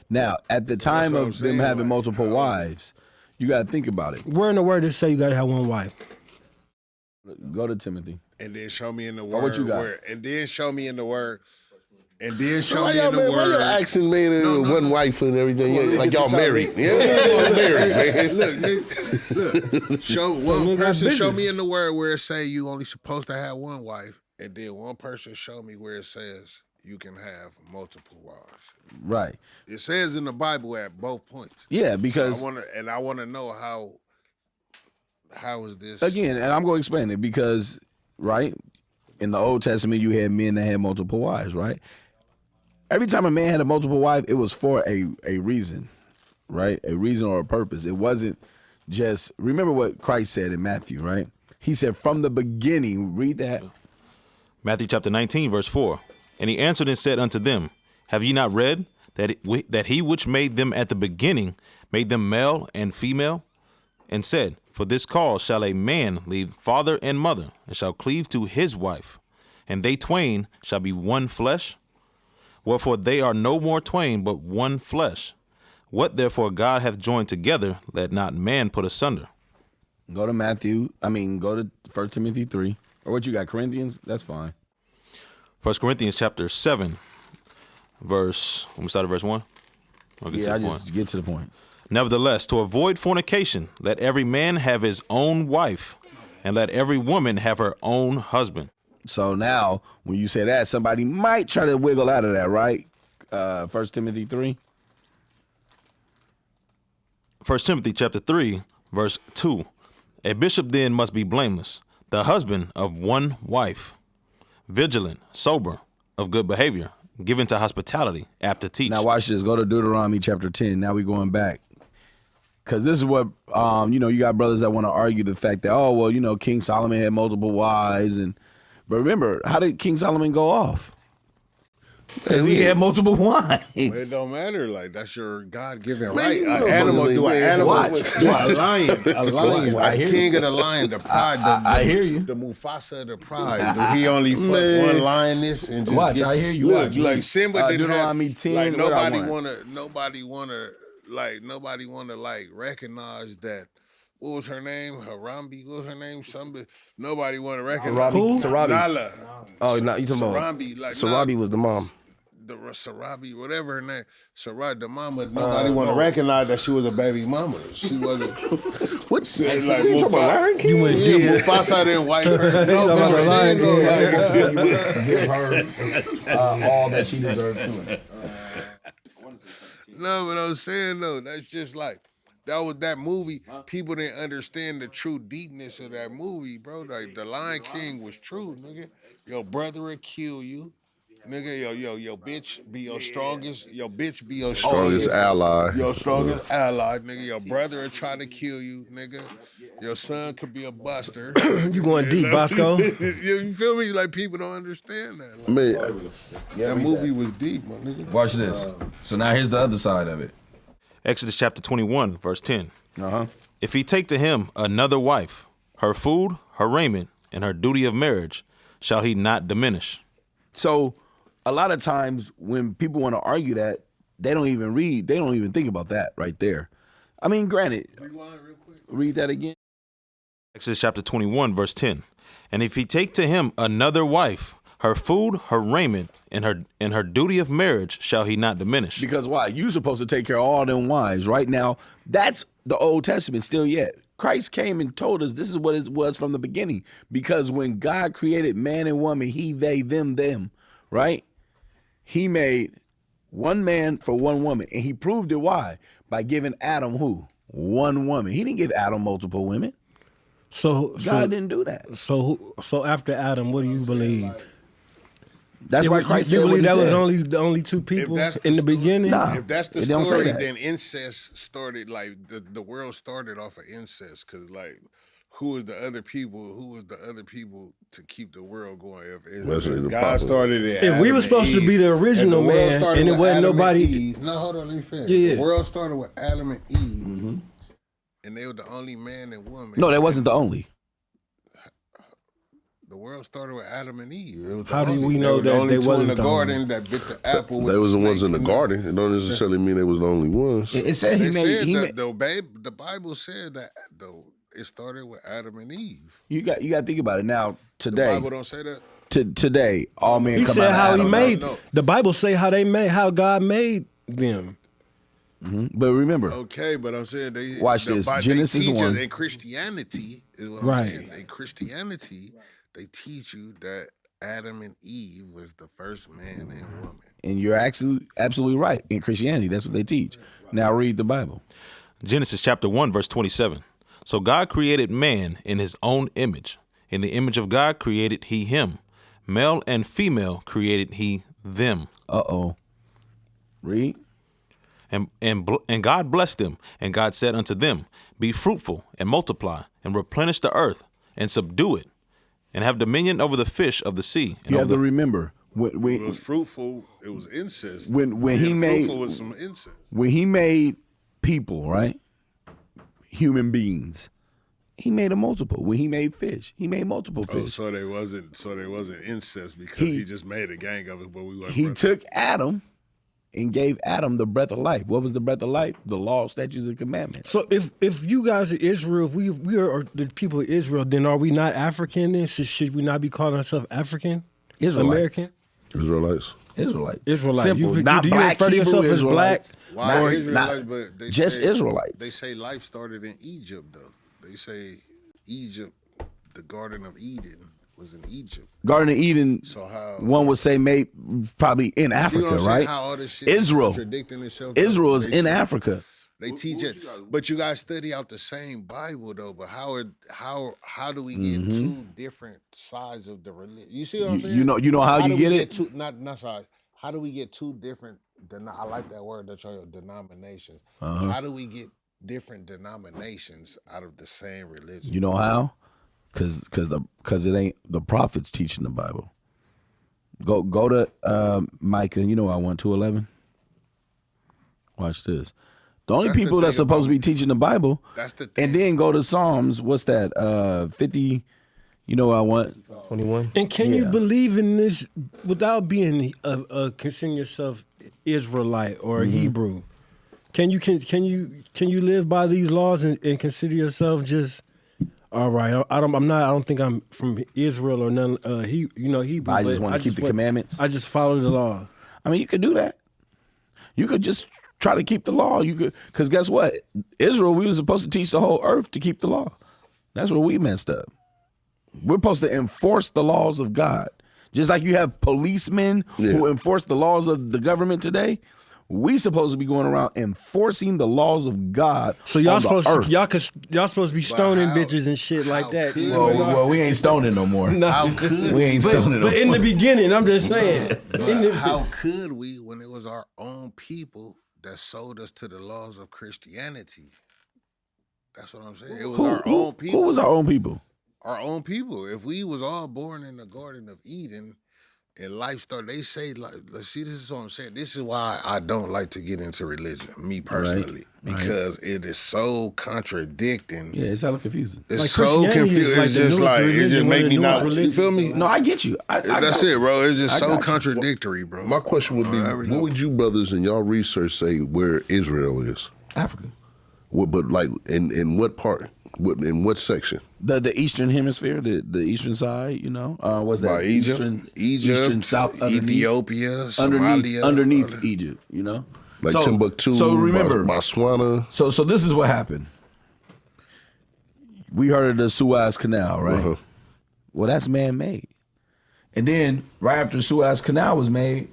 Now, at the time of them having multiple wives, you got to think about it. Where in the word does it say you got to have one wife? Go to Timothy. And then show me in the word. What you got? And then show me in the word. And then show Why me in the y'all word. asking, man, one wife and everything? Like y'all married. Yeah, y'all married, man. Look, nigga, look. Show one person. Show me in the word where it say you only supposed to have one wife, and then one person show me where it says you can have multiple wives. Right. It says in the Bible at both points. Yeah, because So I want to know how is this again, and I'm going to explain it because, right, in the Old Testament you had men that had multiple wives, right? Every time a man had a multiple wife, it was for a reason, right? A reason or a purpose. It wasn't just, remember what Christ said in Matthew, right? He said from the beginning, read that. Matthew chapter 19, verse 4. And he answered and said unto them, have ye not read that he which made them at the beginning made them male and female? And said, for this cause shall a man leave father and mother, and shall cleave to his wife, and they twain shall be one flesh. Wherefore they are no more twain, but one flesh. What therefore God hath joined together, let not man put asunder. Go to go to 1 Timothy 3. Or what you got, Corinthians? That's fine. 1 Corinthians chapter 7, verse, when we start at verse 1. Just get to the point. Nevertheless, to avoid fornication, let every man have his own wife, and let every woman have her own husband. So now, when you say that, somebody might try to wiggle out of that, right? 1 Timothy 3. 1 Timothy chapter 3, verse 2. A bishop then must be blameless, the husband of one wife, vigilant, sober, of good behavior, given to hospitality, apt to teach. Now watch this. Go to Deuteronomy chapter 10. Now we're going back. Because this is what, you got brothers that want to argue the fact that, King Solomon had multiple wives. But remember, how did King Solomon go off? Because he had multiple wives. It don't matter. Like, that's your God-given right. Man, An animal do an animal. Watch. A lion. I hear King you. of the lion, the pride. I hear you. The Mufasa of the pride. He only fuck one lioness and just Watch, I hear you. Look, Watch. like Simba didn't Deuteronomy have. 10, like what I nobody wanna recognize that. What was her name? Harambe. What was her name? Nobody want to recognize. Who? Sarabi. Nala. Oh, no, you talking about Sarabi. Like Sarabi was the mom. The Sarabi, whatever her name. Sarabi, the mama. Nobody want to recognize that she was a baby mama. She wasn't. What's like Mufasa? You went dead. Mufasa didn't wipe her. No, but I'm saying Give her all that she deserved to. No, but I'm saying though, that's just like. That movie, people didn't understand the true deepness of that movie, bro. Like, the Lion King was true, nigga. Your brother will kill you. Nigga, your bitch be your strongest ally. Your strongest ally, nigga. Your brother will try to kill you, nigga. Your son could be a buster. You going deep, Boskoe? You feel me? Like, people don't understand that. Like, Man, that movie was deep, my nigga. Watch this. So now here's the other side of it. Exodus chapter 21, verse 10. If he take to him another wife, her food, her raiment, and her duty of marriage, shall he not diminish? So a lot of times when people want to argue that, they don't even read, they don't even think about that right there. I mean, granted, read that again. Exodus chapter 21, verse 10. And if he take to him another wife, her food, her raiment, and her duty of marriage shall he not diminish. Because why? You supposed to take care of all them wives. Right now, that's the Old Testament still yet. Christ came and told us this is what it was from the beginning. Because when God created man and woman, he, they, them, right? He made one man for one woman. And he proved it why? By giving Adam who? One woman. He didn't give Adam multiple women. So God didn't do that. So after Adam, what do you believe? That's why Christ you said believe what he that was said. the only two people that's in the story- beginning? Nah. If that's the It don't say story, that. then incest started, like, the world started off of incest, because, like, who was the other people? Who was the other people to keep the world going? That's If the God Bible. started it. If we were supposed to be the original man, and it wasn't nobody. No, hold on, let me finish. Yeah. The world started with Adam and Eve, and they were the only man and woman. No, that wasn't the only. The world started with Adam and Eve. It was the How do only- we know were the that only they two wasn't in the the garden that bit the apple? With They was the ones snake in the garden. It don't necessarily mean they was the only ones. It said They he made. said He that made the Bible said that though it started with Adam and Eve. you got to think about it now. The Today, Bible don't say that. Today, all men He come said out how of he Adam. made. No. The Bible say how God made them. But remember, Okay, but I'm saying they Watch this. They Genesis teach us 1. in Christianity is what Right. I'm saying. In Christianity, they teach you that Adam and Eve was the first man and woman. and you're absolutely right. In Christianity, that's what they teach. Now read the Bible. Genesis chapter 1, verse 27. So God created man in his own image. In the image of God created he him. Male and female created he them. Uh-oh. Read. And God blessed them, and God said unto them, be fruitful and multiply and replenish the earth and subdue it and have dominion over the fish of the sea. And You have over to remember It when was fruitful. It was incest. When he Being made- fruitful was some incest. when he made people, right? Human beings. He made a multiple. When he made fish, he made multiple Oh, fish. so they wasn't incest because He- he just made a gang of it, but we wasn't. He brothers. took Adam and gave Adam the breath of life. What was the breath of life? The law, statutes, and commandments. So if you guys are Israel, if we are the people of Israel, then are we not African? Then should we not be calling ourselves African? Israelites. American? Israelites. Israelites. Israelite. Simple. Do you refer to yourself as black? Why Or Israelites? not- But they just say, Israelites. They say life started in Egypt, though. They say Egypt, the Garden of Eden, was in Egypt. Garden of Eden, So how? one would say made probably in See what Africa, I'm saying? right? How all this shit is Israel. contradicting itself. Israel is They in say- Africa. They teach it, but you guys study out the same Bible though. But how do we get two different sides of the religion? You see what I'm saying? You know how do you we get it? Two, not sides. How do we get two different? I like that word that you're denominations. How do we get different denominations out of the same religion? You know how? Because it ain't the prophets teaching the Bible. Go to Micah. You know I want 2:11. Watch this. The only That's the people that's thing supposed to about- be teaching the Bible. That's the thing. And then go to Psalms. What's that? 50. You know what I want? 21. And can you Yeah. believe in this without being considering yourself Israelite or Hebrew? Can you live by these laws and consider yourself just all right? I don't think I'm from Israel or none. Hebrew. I just but want to keep the commandments. I just follow the law. I mean, you could do that. You could just try to keep the law. You could, because guess what? Israel, we were supposed to teach the whole earth to keep the law. That's where we messed up. We're supposed to enforce the laws of God. Just like you have policemen who enforce the laws of the government today, we supposed to be going around enforcing the laws of God. So y'all on the supposed earth. y'all supposed to be stoning how- bitches and shit like how that. could You know, Well, we ain't stoning no more. How could We ain't stoning no but in more. the beginning, I'm just saying. how could we when it was our own people that sold us to the laws of Christianity? That's what I'm saying. It was our own people. Who was our own people? Our own people. If we was all born in the Garden of Eden in life story, they say, like, see, this is what I'm saying. This is why I don't like to get into religion, me personally, because it is so contradicting. Yeah, it's hella confusing. It's Like so Christianity is confusing. like It's the just newest like, it religion, just one make of me the not, newest you feel me? No, I get you. That's it, bro. It's just I so got you. contradictory, bro. My question would be, what would you brothers in y'all research say where Israel is? Africa. But like in what part? In what section? The eastern hemisphere, the eastern side, you know, was that By Egypt, eastern south, Ethiopia, Somalia, underneath Egypt, you know, Like Timbuktu, So remember, Botswana. So this is what happened. We heard of the Suez Canal, right? Uh-huh. Well, that's man-made. And then right after Suez Canal was made,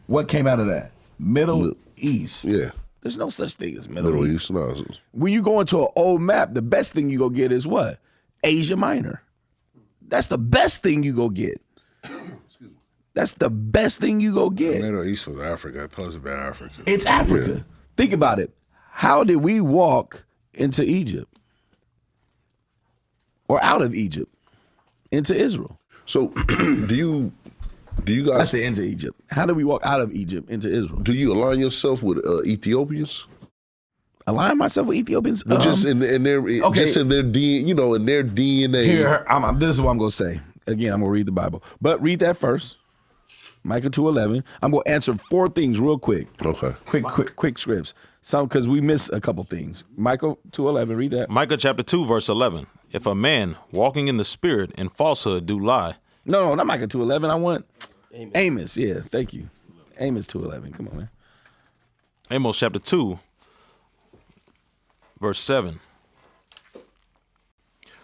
what came out of that? Middle East. Yeah. There's no such thing as Middle East. No. When you go into an old map, the best thing you go get is what? Asia Minor. That's the best thing you go get. That's the best thing you go get. Middle East was Africa. It's supposed to be Africa. It's Africa. Yeah. Think about it. How did we walk into Egypt? Or out of Egypt into Israel? So do you guys? I say into Egypt. How do we walk out of Egypt into Israel? Do you align yourself with Ethiopians? Align myself with Ethiopians? Just in their just in their DNA, in their DNA. Here, this is what I'm gonna say. Again, I'm gonna read the Bible, but read that first. Micah 2:11. I'm gonna answer 4 things real quick. Okay. Quick scripts. Some because we missed a couple things. Micah 2:11. Read that. Micah chapter 2, verse 11. If a man walking in the spirit and falsehood do lie. No, not Micah 2:11. I want Amos. Yeah, thank you. Amos 2:11. Come on, man. Amos chapter 2, verse 7.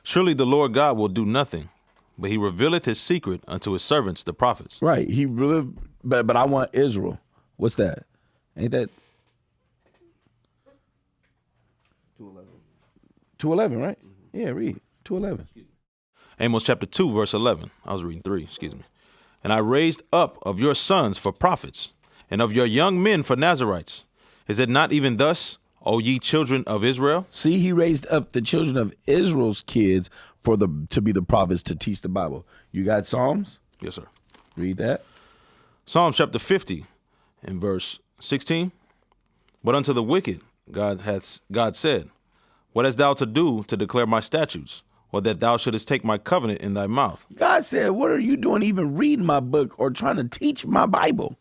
Surely the Lord God will do nothing, but he revealeth his secret unto his servants, the prophets. Right. He really, but I want Israel. What's that? Ain't that 2:11? 2:11, right? Yeah, read 2:11. Amos chapter 2, verse 11. I was reading 3, excuse me. And I raised up of your sons for prophets, and of your young men for Nazarites. Is it not even thus, O ye children of Israel? See, he raised up the children of Israel's kids to be the prophets to teach the Bible. You got Psalms? Yes, sir. Read that. Psalms chapter 50 and verse 16. But unto the wicked God said, what hast thou to do to declare my statutes, or that thou shouldest take my covenant in thy mouth? God said, what are you doing even reading my book or trying to teach my Bible?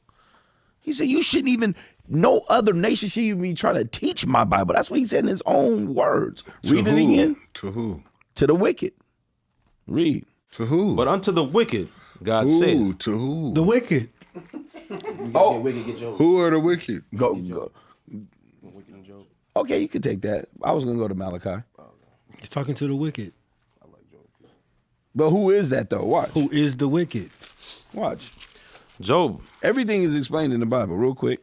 He said, you shouldn't even, no other nation should even be trying to teach my Bible. That's what he said in his own words. Read it again. To who? To the wicked. Read. To who? But unto the wicked God said. To who? The wicked. Who are the wicked? Go. Okay, you can take that. I was going to go to Malachi. He's talking to the wicked. But who is that, though? Watch. Who is the wicked? Watch. Job. Everything is explained in the Bible real quick.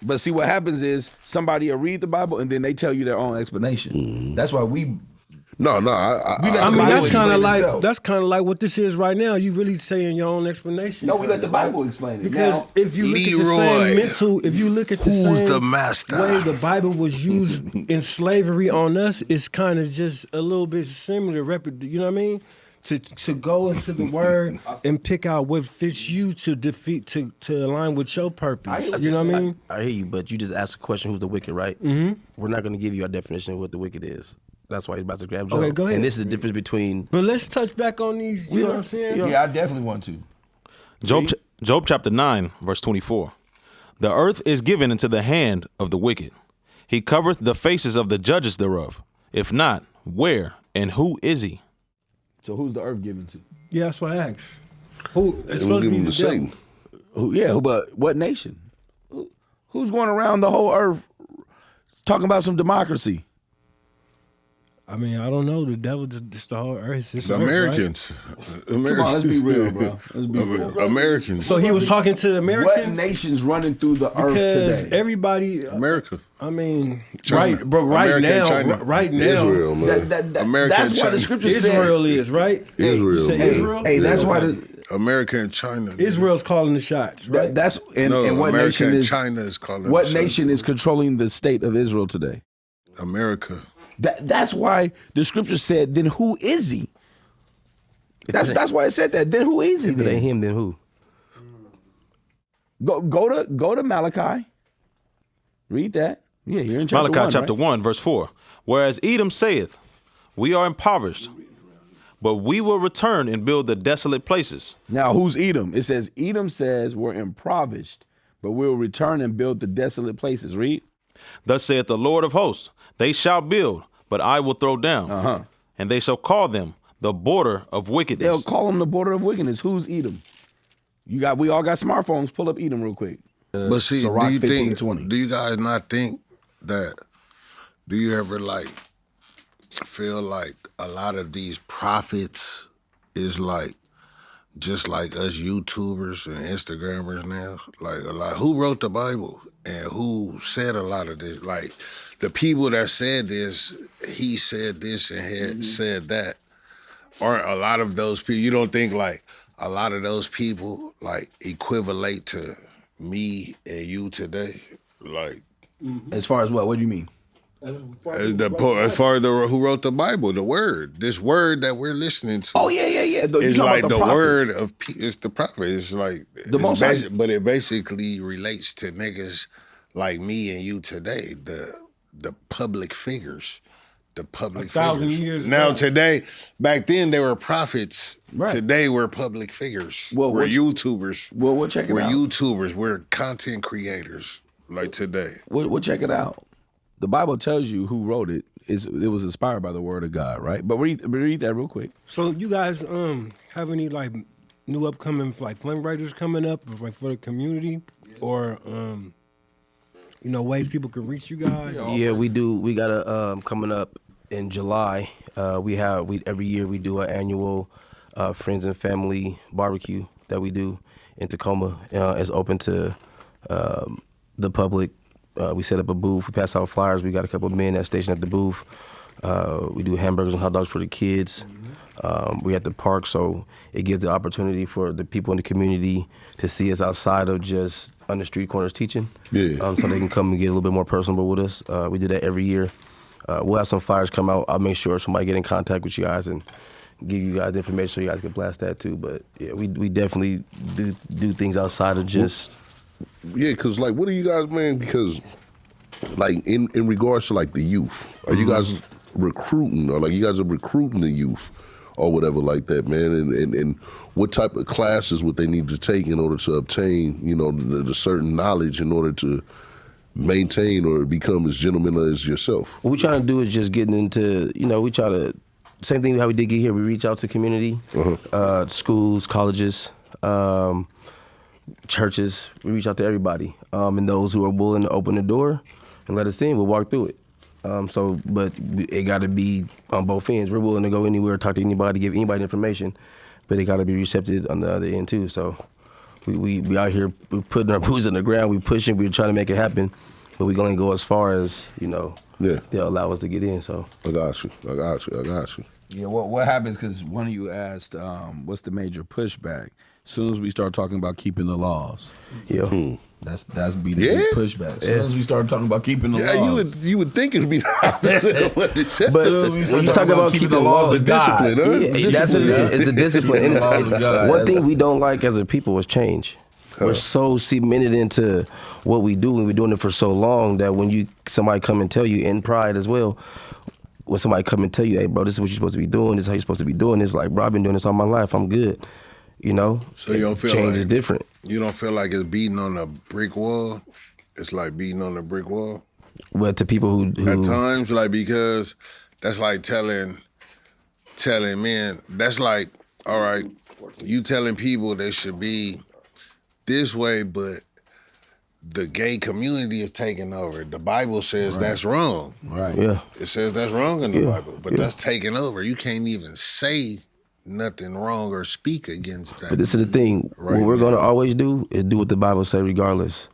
But see, what happens is somebody will read the Bible and then they tell you their own explanation. That's why we... No. I mean, that's kind of like what this is right now. You really saying your own explanation. No, we let the Bible explain it. Because now, if you look Leroy, at the same mental, if you look at the who's same the master? way the Bible was used in slavery on us, it's kind of just a little bit similar. You know what I mean? To go into the word and pick out what fits you to align with your purpose. You know what I mean? I hear you, but you just asked a question, who's the wicked, right? Mm-hmm. We're not going to give you our definition of what the wicked is. That's why he's about to grab Job. Okay, go ahead. And this is the difference between... But let's touch back on these, you know what I'm saying? Yeah, I definitely want to. Job chapter 9, verse 24. The earth is given into the hand of the wicked. He covereth the faces of the judges thereof. If not, where and who is he? So who's the earth given to? Yeah, that's what I asked. Who? It's supposed to be the Satan. But what nation? Who's going around the whole earth talking about some democracy? I mean, I don't know. The devil just the whole earth. The Americans. Come on, let's be real, bro. Let's be real. Americans. So he was talking to the Americans? What nation's running through the earth Because today? America. I mean, China. right America now, and China. right now, Israel, man. America that's and why the China. scripture Israel is, right? Israel. You say man. Israel? Hey, that's why America and China. Israel's calling the shots, right? that's and what America nation and is China is calling. what the shots. nation is controlling the state of Israel today? America. That's why the scripture said, then who is he? That's why it said that. Then who is he? If it ain't him, then who? Go to Malachi. Read that. Yeah, you're in chapter Malachi 1, chapter right? 1, verse 4. Whereas Edom saith, we are impoverished, but we will return and build the desolate places. Now, who's Edom? It says, Edom says we're impoverished, but we'll return and build the desolate places. Read. Thus saith the Lord of hosts, they shall build, but I will throw down. And they shall call them the border of wickedness. They'll call them the border of wickedness. Who's Edom? We all got smartphones. Pull up Edom real quick. But see, Sirach do you 15:20. think? Do you guys not think that? Do you ever like feel like a lot of these prophets is like just like us YouTubers and Instagrammers now? Like a lot. Who wrote the Bible and who said a lot of this? Like the people that said this, he said this and had said that. Aren't a lot of those people? You don't think like a lot of those people like equivalent to me and you today? Like As far as what? What do you mean? as far as who wrote the Bible, the word, this word that we're listening to. Oh, yeah. You It's talking like about the prophets. word of it's the prophet. It's like Most High. but it basically relates to niggas like me and you today, the public figures. The public 1,000 figures. years Now ago. today, back then they were prophets. Right. Today we're public figures. Well, we're what- YouTubers. Well, we'll check it We're out. YouTubers. We're content creators. Like today. We'll check it out. The Bible tells you who wrote it. It was inspired by the word of God, right? But read that real quick. So you guys have any like new upcoming like fundraisers coming up like for the community or ways people can reach you guys? Yeah, we do. We got a coming up in July. We every year we do an annual friends and family barbecue that we do in Tacoma. It's open to the public. We set up a booth. We pass out flyers. We got a couple of men that station at the booth. We do hamburgers and hot dogs for the kids. We at the park, so it gives the opportunity for the people in the community to see us outside of just on the street corners teaching. Yeah. So they can come and get a little bit more personable with us. We do that every year. We'll have some flyers come out. I'll make sure somebody get in contact with you guys and give you guys information so you guys can blast that too. But yeah, we definitely do things outside of just. Yeah, because like, what are you guys, man? Because like in regards to like the youth, are you guys recruiting or like you guys are recruiting the youth or whatever like that, man? And what type of classes would they need to take in order to obtain, the certain knowledge in order to maintain or become as gentlemen as yourself? What we're trying to do is just getting into, we try to, same thing how we did get here, we reach out to community, schools, colleges, churches, we reach out to everybody. And those who are willing to open the door and let us in, we'll walk through it. But it got to be on both ends. We're willing to go anywhere, talk to anybody, give anybody information, but it got to be receptive on the other end too. So we out here, we putting our boots on the ground, we pushing, we're trying to make it happen, but we're going to go as far as, they'll allow us to get in. So I got you. Yeah, what happens, because one of you asked, what's the major pushback? As soon as we start talking about keeping the laws. Yeah. That's be the big pushback. As soon as we start talking about keeping the laws. you would think it'd be the opposite of what it is. But when you talk about keeping the laws of discipline, huh? Yeah, that's what it is. It's the discipline. And one thing we don't like as a people is change. We're so cemented into what we do, and we're doing it for so long that when somebody come and tell you, in pride as well, when somebody come and tell you, hey, bro, this is what you're supposed to be doing, this is how you're supposed to be doing, it's like, bro, I've been doing this all my life, I'm good. So you don't feel change like is different. You don't feel like it's beating on a brick wall? It's like beating on a brick wall? But to people who At times, like, because that's like telling men, that's like, all right, you telling people they should be this way, but the gay community is taking over. The Bible says that's wrong. Right. Yeah. It says that's wrong in the Bible, but that's taking over. You can't even say nothing wrong or speak against that. But this is the thing. What we're going to always do is do what the Bible says regardless.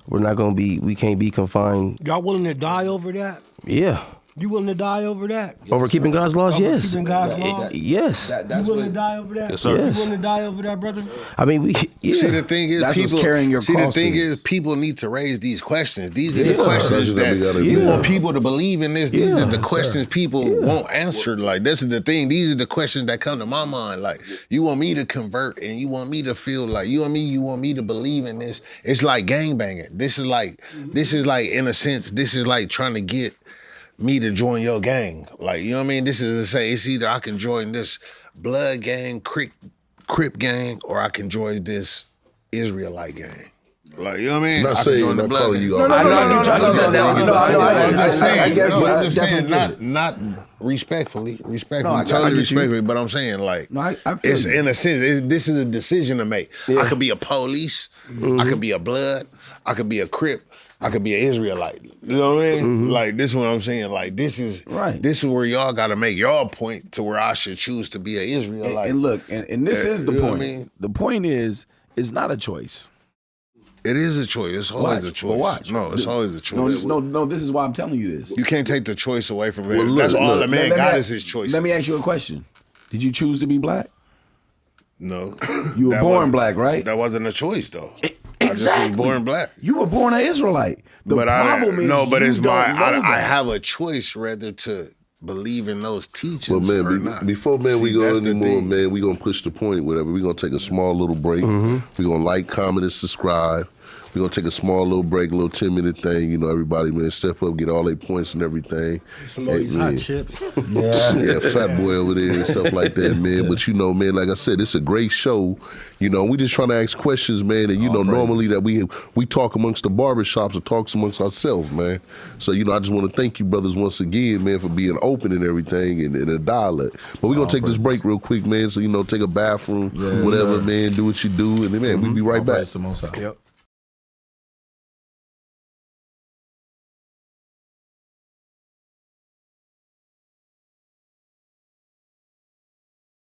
We're not going to we can't be confined. Y'all willing to die over that? Yeah. You willing to die over that? Over keeping God's laws, Over yes. keeping God's laws? Yes. You willing to die over that? Yes, sir. Yes. You willing to die over that, brother? I mean, See, the thing is, That's what's people. carrying your See, the cross thing in. is, people need to raise these questions. These are the Yeah. questions That's what we that gotta you do. want people to believe in. This. These Yeah. are the questions people won't answer. Like, this is the thing. These are the questions that come to my mind. Like, you want me to convert, and you want me to feel like you want me to believe in this. It's like gangbanging. This is like, in a sense, this is like trying to get me to join your gang. Like, you know what I mean? This is to say, it's either I can join this blood gang, Crip gang, or I can join this Israelite gang. Like, you know what I mean? Not I can saying join the not blood calling gang. you No, out. no, no, I'm no, just I'm definitely just saying, get it. not respectfully, I totally get you. respectfully, but I'm saying, like, No, I feel it's you. in a sense, this is a decision to make. I could be a police, I could be a blood, I could be a Crip, I could be an Israelite. You know what I mean? Like, this is what I'm saying. Like, this is Right. This is where y'all got to make y'all point to where I should choose to be an Israelite. And look, and this is the you know what point. I mean? The point is, it's not a choice. It is a choice. It's always a choice. Well, watch. No, it's always a choice. No, this is why I'm telling you this. You can't take the choice away from it. Well, look, That's all look. the man Let me got a- is his choice. Let me ask you a question. Did you choose to be black? No. You were That born wasn't- black, right? That wasn't a choice, though. I just was born black. You were born an Israelite. The But problem is, but you it's my. don't know I that. have a choice whether to believe in those teachings But man, or not. before man we See, go that's the anymore, thing. man, we gonna push the point, whatever. We gonna take a small little break. We gonna like, comment, and subscribe. We gonna take a small little break, a little 10-minute thing. You know, everybody, man, step up, get all their points and everything. Some of these man. hot chips. Yeah, fat boy over there and stuff like that, man. But you know, man, like I said, it's a great show. You know, we just trying to ask questions, man. And you know, normally that we talk amongst the barbershops or talks amongst ourselves, man. So, you know, I just want to thank you, brothers, once again, man, for being open and everything and a dialect. But we're gonna take this break real quick, man. So, you know, take a bathroom, whatever, man, do what you do, and then man, we'll be right back. Praise the Most High. Yep.